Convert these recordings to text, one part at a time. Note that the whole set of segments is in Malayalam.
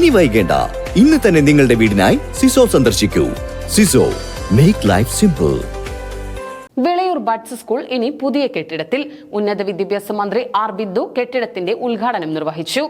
ഇനി വൈകേണ്ട, ഇന്ന് തന്നെ നിങ്ങളുടെ വീടിനായി സിസോ സന്ദർശിക്കൂ. സിസോ, make life simple. Vilayur buds school ഇനി പുതിയ കെട്ടിടത്തിൽ. ഉന്നത വിദ്യാഭ്യാസ മന്ത്രി ആർ ബിന്ദു കെട്ടിടത്തിന്റെ ഉദ്ഘാടനം നിർവഹിച്ചു.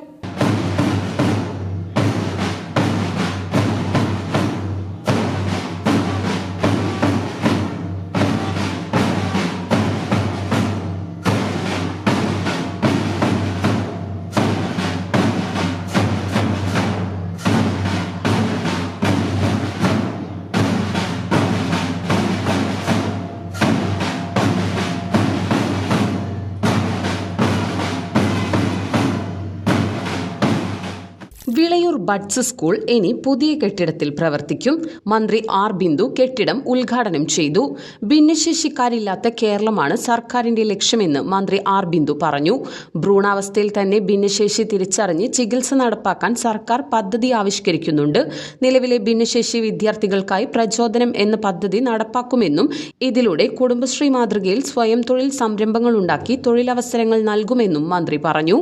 വിളയൂർ ബഡ്സ് സ്കൂൾ ഇനി പുതിയ കെട്ടിടത്തിൽ പ്രവർത്തിക്കും. മന്ത്രി ആർ ബിന്ദു കെട്ടിടം ഉദ്ഘാടനം ചെയ്തു. ഭിന്നശേഷിക്കാരില്ലാത്ത കേരളമാണ് സർക്കാരിന്റെ ലക്ഷ്യമെന്ന് മന്ത്രി ആർ ബിന്ദു പറഞ്ഞു. ഭ്രൂണാവസ്ഥയിൽ തന്നെ ഭിന്നശേഷി തിരിച്ചറിഞ്ഞ് ചികിത്സ നടപ്പാക്കാൻ സർക്കാർ പദ്ധതി ആവിഷ്കരിക്കുന്നുണ്ട്. നിലവിലെ ഭിന്നശേഷി വിദ്യാർത്ഥികൾക്കായി പ്രചോദനം എന്ന പദ്ധതി നടപ്പാക്കുമെന്നും ഇതിലൂടെ കുടുംബശ്രീ മാതൃകയിൽ സ്വയം തൊഴിൽ സംരംഭങ്ങളുണ്ടാക്കി തൊഴിലവസരങ്ങൾ നൽകുമെന്നും മന്ത്രി പറഞ്ഞു.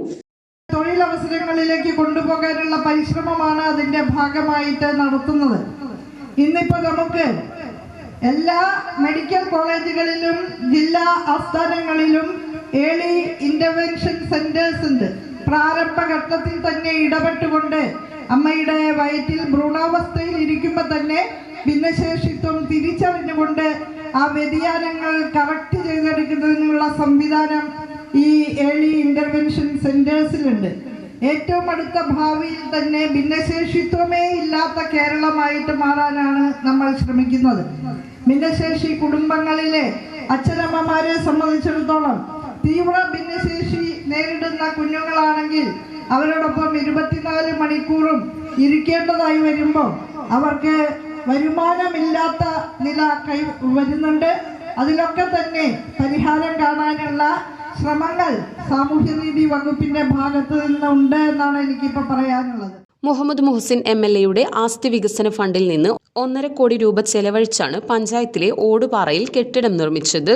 തൊഴിലവസരങ്ങളിലേക്ക് കൊണ്ടുപോകാനുള്ള പരിശ്രമമാണ് അതിന്റെ ഭാഗമായിട്ട് നടത്തുന്നത്. ഇന്നിപ്പോൾ നമുക്ക് എല്ലാ മെഡിക്കൽ കോളേജുകളിലും ജില്ലാ ആസ്ഥാനങ്ങളിലും ഏർലി ഇന്റർവെൻഷൻ സെന്റേഴ്സ് ഉണ്ട്. പ്രാരംഭഘട്ടത്തിൽ തന്നെ ഇടപെട്ടുകൊണ്ട് അമ്മയുടെ വയറ്റിൽ ഭ്രൂണാവസ്ഥയിൽ ഇരിക്കുമ്പോൾ തന്നെ ഭിന്നശേഷിത്വം തിരിച്ചറിഞ്ഞുകൊണ്ട് ആ വ്യതിയാനങ്ങൾ കറക്റ്റ് ചെയ്തെടുക്കുന്നതിനുള്ള സംവിധാനം ഈ ഏർലി ഇന്റർവെൻഷൻ സെന്റേഴ്സിലുണ്ട്. ഏറ്റവും അടുത്ത ഭാവിയിൽ തന്നെ ഭിന്നശേഷിത്വമേ ഇല്ലാത്ത കേരളമായിട്ട് മാറാനാണ് നമ്മൾ ശ്രമിക്കുന്നത്. ഭിന്നശേഷി കുടുംബങ്ങളിലെ അച്ഛനമ്മമാരെ സംബന്ധിച്ചിടത്തോളം തീവ്ര ഭിന്നശേഷി നേരിടുന്ന കുഞ്ഞുങ്ങളാണെങ്കിൽ അവരോടൊപ്പം 24 മണിക്കൂറും ഇരിക്കേണ്ടതായി വരുമ്പോൾ അവർക്ക് വരുമാനമില്ലാത്ത നില വരുന്നുണ്ട്. അതിലൊക്കെ തന്നെ പരിഹാരം കാണാനുള്ള ശ്രമങ്ങൾ സാമൂഹ്യനീതി വകുപ്പിന്റെ ഭാഗത്ത് നിന്നുണ്ട് എന്നാണ് എനിക്കിപ്പോൾ പറയാനുള്ളത്. മുഹമ്മദ് മുഹസിൻ MLA ആസ്തി വികസന ഫണ്ടിൽ നിന്ന് 1.5 കോടി രൂപ ചെലവഴിച്ചാണ് പഞ്ചായത്തിലെ ഓടുപാറയിൽ കെട്ടിടം നിർമ്മിച്ചത്.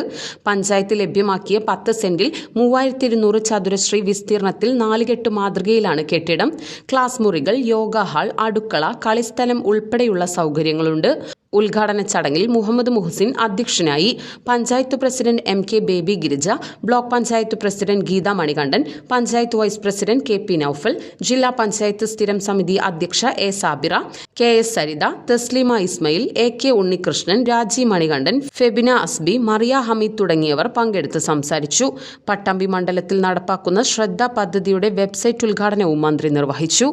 പഞ്ചായത്ത് ലഭ്യമാക്കിയ 10 സെന്റിൽ 3200 ചതുരശ്രീ വിസ്തീർണത്തിൽ 4 കെട്ട് മാതൃകയിലാണ് കെട്ടിടം. ക്ലാസ് മുറികൾ, യോഗ ഹാൾ, അടുക്കള, കളിസ്ഥലം ഉൾപ്പെടെയുള്ള സൗകര്യങ്ങളുണ്ട്. ഉദ്ഘാടന ചടങ്ങിൽ മുഹമ്മദ് മുഹസിൻ അധ്യക്ഷനായി. Panchayat president MK Baby Girija, block panchayat president Geetha Manikandan, panchayat vice president KP Noufal, ജില്ലാ പഞ്ചായത്ത് സ്ഥിരം സമിതി അധ്യക്ഷ A Sabira, KS Saritha, Taslima Ismail, AK Unnikrishnan, രാജി മണികണ്ഠൻ, ഫെബിന അസ്ബി, മറിയ ഹമീദ് തുടങ്ങിയവർ പങ്കെടുത്ത് സംസാരിച്ചു. പട്ടാമ്പി മണ്ഡലത്തിൽ നടപ്പാക്കുന്ന ശ്രദ്ധ പദ്ധതിയുടെ വെബ്സൈറ്റ് ഉദ്ഘാടനവും മന്ത്രി നിർവഹിച്ചു.